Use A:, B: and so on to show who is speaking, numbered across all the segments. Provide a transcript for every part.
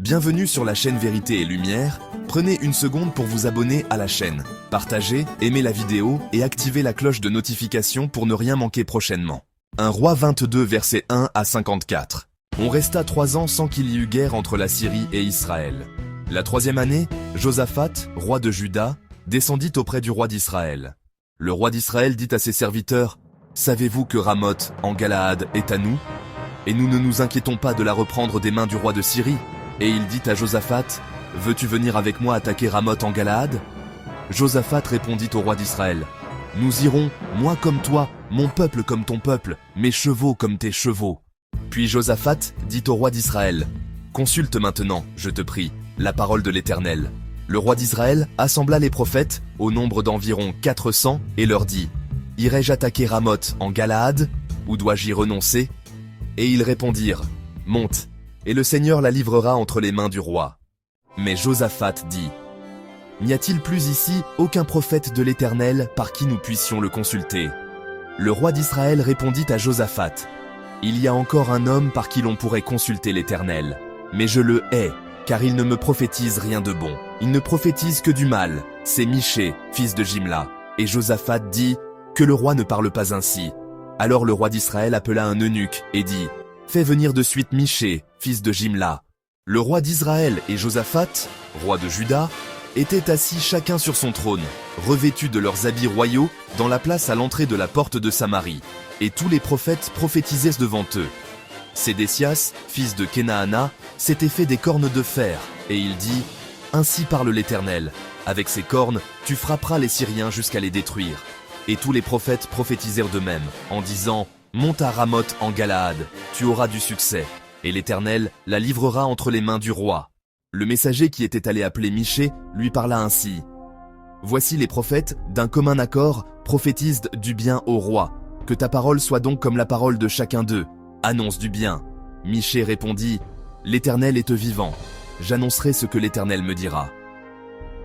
A: Bienvenue sur la chaîne Vérité et Lumière. Prenez une seconde pour vous abonner à la chaîne. Partagez, aimez la vidéo et activez la cloche de notification pour ne rien manquer prochainement. 1 Roi 22 versets 1 à 54. On resta 3 ans sans qu'il y eût guerre entre la Syrie et Israël. La 3e année, Josaphat, roi de Juda, descendit auprès du roi d'Israël. Le roi d'Israël dit à ses serviteurs, « Savez-vous que Ramoth, en Galaad, est à nous ? Et nous ne nous inquiétons pas de la reprendre des mains du roi de Syrie. » Et il dit à Josaphat, « Veux-tu venir avec moi attaquer Ramoth en Galaad ?» Josaphat répondit au roi d'Israël, « Nous irons, moi comme toi, mon peuple comme ton peuple, mes chevaux comme tes chevaux. » Puis Josaphat dit au roi d'Israël, « Consulte maintenant, je te prie, la parole de l'Éternel. » Le roi d'Israël assembla les prophètes, au nombre d'environ 400, et leur dit, « Irai-je attaquer Ramoth en Galaad, ou dois-je y renoncer ?» Et ils répondirent, « Monte, et le Seigneur la livrera entre les mains du roi. » Mais Josaphat dit, « N'y a-t-il plus ici aucun prophète de l'Éternel par qui nous puissions le consulter ?» Le roi d'Israël répondit à Josaphat, « Il y a encore un homme par qui l'on pourrait consulter l'Éternel, mais je le hais, car il ne me prophétise rien de bon. Il ne prophétise que du mal, c'est Michée, fils de Jimla. » Et Josaphat dit, « Que le roi ne parle pas ainsi. » Alors le roi d'Israël appela un eunuque et dit, « Fais venir de suite Michée, fils de Jimla. » Le roi d'Israël et Josaphat, roi de Juda, étaient assis chacun sur son trône, revêtus de leurs habits royaux, dans la place à l'entrée de la porte de Samarie. Et tous les prophètes prophétisaient devant eux. Sédécias, fils de Kenaana, s'était fait des cornes de fer, et il dit, « Ainsi parle l'Éternel, avec ces cornes, tu frapperas les Syriens jusqu'à les détruire. » Et tous les prophètes prophétisèrent de même, en disant, « Monte à Ramoth en Galaad, tu auras du succès, et l'Éternel la livrera entre les mains du roi. » Le messager qui était allé appeler Michée lui parla ainsi, « Voici les prophètes, d'un commun accord, prophétisent du bien au roi. Que ta parole soit donc comme la parole de chacun d'eux. Annonce du bien. » Michée répondit, « L'Éternel est vivant. J'annoncerai ce que l'Éternel me dira. »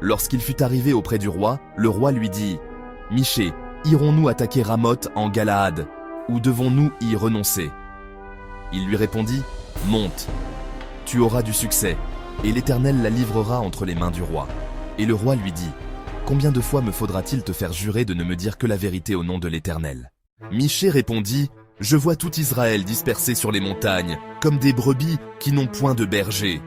A: Lorsqu'il fut arrivé auprès du roi, le roi lui dit, « Michée, irons-nous attaquer Ramoth en Galaad, ou devons-nous y renoncer ?» Il lui répondit, « Monte, tu auras du succès, et l'Éternel la livrera entre les mains du roi. » Et le roi lui dit, « Combien de fois me faudra-t-il te faire jurer de ne me dire que la vérité au nom de l'Éternel ?» Michée répondit, « Je vois tout Israël dispersé sur les montagnes, comme des brebis qui n'ont point de berger.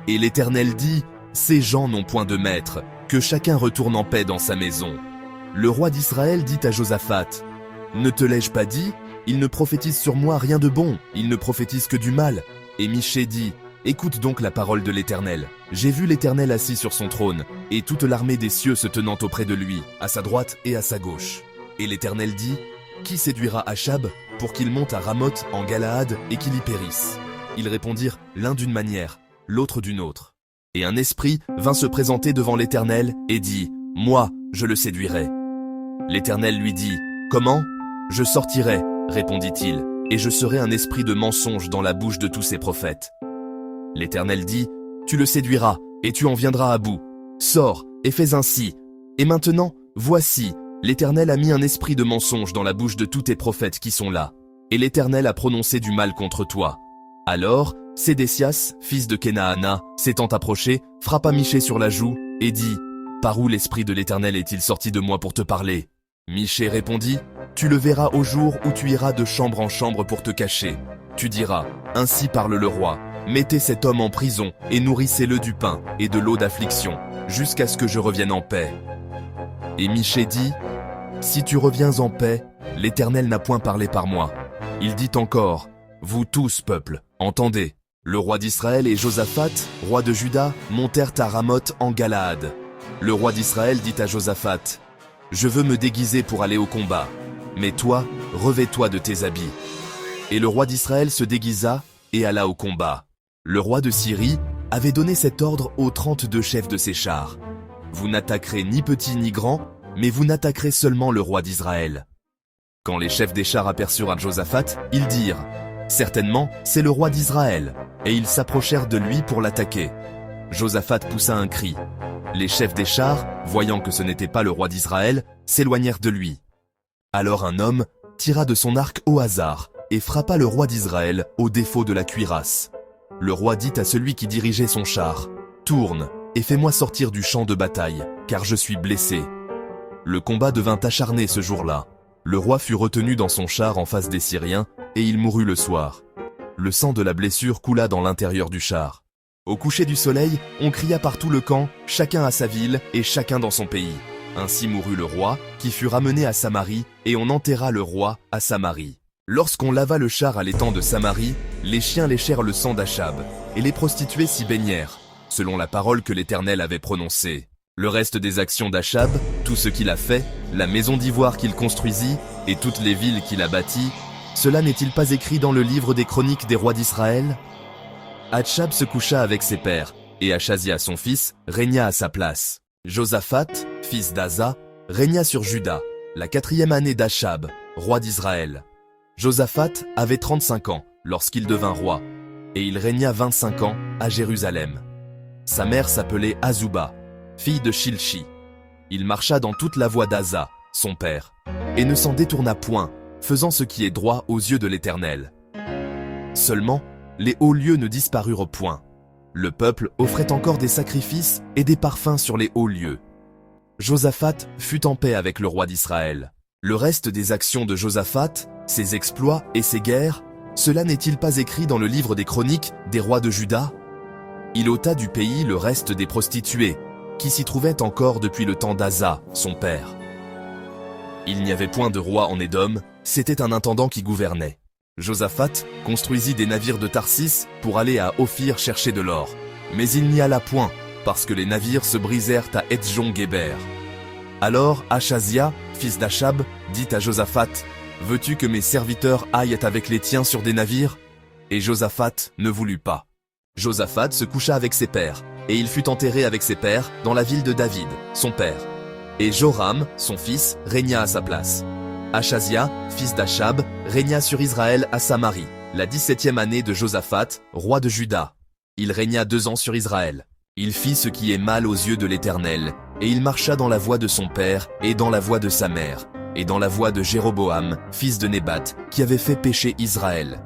A: Et l'Éternel dit, « Ces gens n'ont point de maître, que chacun retourne en paix dans sa maison. » Le roi d'Israël dit à Josaphat, « Ne te l'ai-je pas dit ? Il ne prophétise sur moi rien de bon, il ne prophétise que du mal. » Et Michée dit, « Écoute donc la parole de l'Éternel. J'ai vu l'Éternel assis sur son trône, et toute l'armée des cieux se tenant auprès de lui, à sa droite et à sa gauche. » Et l'Éternel dit, « Qui séduira Achab pour qu'il monte à Ramoth en Galaad et qu'il y périsse ?» Ils répondirent l'un d'une manière, l'autre d'une autre. Et un esprit vint se présenter devant l'Éternel et dit, « Moi, je le séduirai. » L'Éternel lui dit, « Comment ? Je sortirai, répondit-il, et je serai un esprit de mensonge dans la bouche de tous ces prophètes. » L'Éternel dit, « Tu le séduiras, et tu en viendras à bout. Sors, et fais ainsi. Et maintenant, voici, l'Éternel a mis un esprit de mensonge dans la bouche de tous tes prophètes qui sont là, et l'Éternel a prononcé du mal contre toi. » Alors, Sédécias, fils de Kenaana, s'étant approché, frappa Michée sur la joue, et dit, « Par où l'esprit de l'Éternel est-il sorti de moi pour te parler ?» Michée répondit, « Tu le verras au jour où tu iras de chambre en chambre pour te cacher. Tu diras, ainsi parle le roi, mettez cet homme en prison et nourrissez-le du pain et de l'eau d'affliction, jusqu'à ce que je revienne en paix. » Et Michée dit, « Si tu reviens en paix, l'Éternel n'a point parlé par moi. » Il dit encore, « Vous tous, peuple, entendez. » Le roi d'Israël et Josaphat, roi de Juda, montèrent à Ramoth en Galaad. Le roi d'Israël dit à Josaphat, « Je veux me déguiser pour aller au combat, mais toi, revêts-toi de tes habits. » Et le roi d'Israël se déguisa et alla au combat. Le roi de Syrie avait donné cet ordre aux 32 chefs de ses chars. « Vous n'attaquerez ni petit ni grand, mais vous n'attaquerez seulement le roi d'Israël. » Quand les chefs des chars aperçurent Josaphat, ils dirent, « Certainement, c'est le roi d'Israël. » Et ils s'approchèrent de lui pour l'attaquer. Josaphat poussa un cri. Les chefs des chars, voyant que ce n'était pas le roi d'Israël, s'éloignèrent de lui. Alors un homme tira de son arc au hasard et frappa le roi d'Israël au défaut de la cuirasse. le roi dit à celui qui dirigeait son char, « Tourne, et fais-moi sortir du champ de bataille, car je suis blessé. » Le combat devint acharné ce jour-là. Le roi fut retenu dans son char en face des Syriens, et il mourut le soir. Le sang de la blessure coula dans l'intérieur du char. Au coucher du soleil, on cria par tout le camp, chacun à sa ville et chacun dans son pays. Ainsi mourut le roi, qui fut ramené à Samarie, et on enterra le roi à Samarie. Lorsqu'on lava le char à l'étang de Samarie, les chiens léchèrent le sang d'Achab, et les prostituées s'y baignèrent, selon la parole que l'Éternel avait prononcée. Le reste des actions d'Achab, tout ce qu'il a fait, la maison d'ivoire qu'il construisit, et toutes les villes qu'il a bâties, cela n'est-il pas écrit dans le livre des chroniques des rois d'Israël? Achab se coucha avec ses pères, et Achazia son fils régna à sa place. Josaphat, fils d'Asa, régna sur Juda, la 4e année d'Achab, roi d'Israël. Josaphat avait 35 ans lorsqu'il devint roi, et il régna 25 ans à Jérusalem. Sa mère s'appelait Azouba, fille de Shilchi. Il marcha dans toute la voie d'Asa, son père, et ne s'en détourna point, faisant ce qui est droit aux yeux de l'Éternel. Seulement, les hauts lieux ne disparurent point. Le peuple offrait encore des sacrifices et des parfums sur les hauts lieux. Josaphat fut en paix avec le roi d'Israël. Le reste des actions de Josaphat, ses exploits et ses guerres, cela n'est-il pas écrit dans le livre des chroniques des rois de Juda? Il ôta du pays le reste des prostituées, qui s'y trouvaient encore depuis le temps d'Asa, son père. Il n'y avait point de roi en Édom, c'était un intendant qui gouvernait. Josaphat construisit des navires de Tarsis pour aller à Ophir chercher de l'or. Mais il n'y alla point, parce que les navires se brisèrent à Etzjon-Guéber. Alors Achazia, fils d'Achab, dit à Josaphat, « Veux-tu que mes serviteurs aillent avec les tiens sur des navires ?» Et Josaphat ne voulut pas. Josaphat se coucha avec ses pères, et il fut enterré avec ses pères dans la ville de David, son père. Et Joram, son fils, régna à sa place. Achazia, fils d'Achab, régna sur Israël à Samarie, la 17e année de Josaphat, roi de Juda. Il régna 2 ans sur Israël. Il fit ce qui est mal aux yeux de l'Éternel, et il marcha dans la voie de son père, et dans la voie de sa mère, et dans la voie de Jéroboam, fils de Nébat, qui avait fait pécher Israël.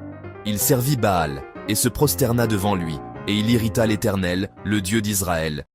A: Il servit Baal, et se prosterna devant lui, et il irrita l'Éternel, le Dieu d'Israël,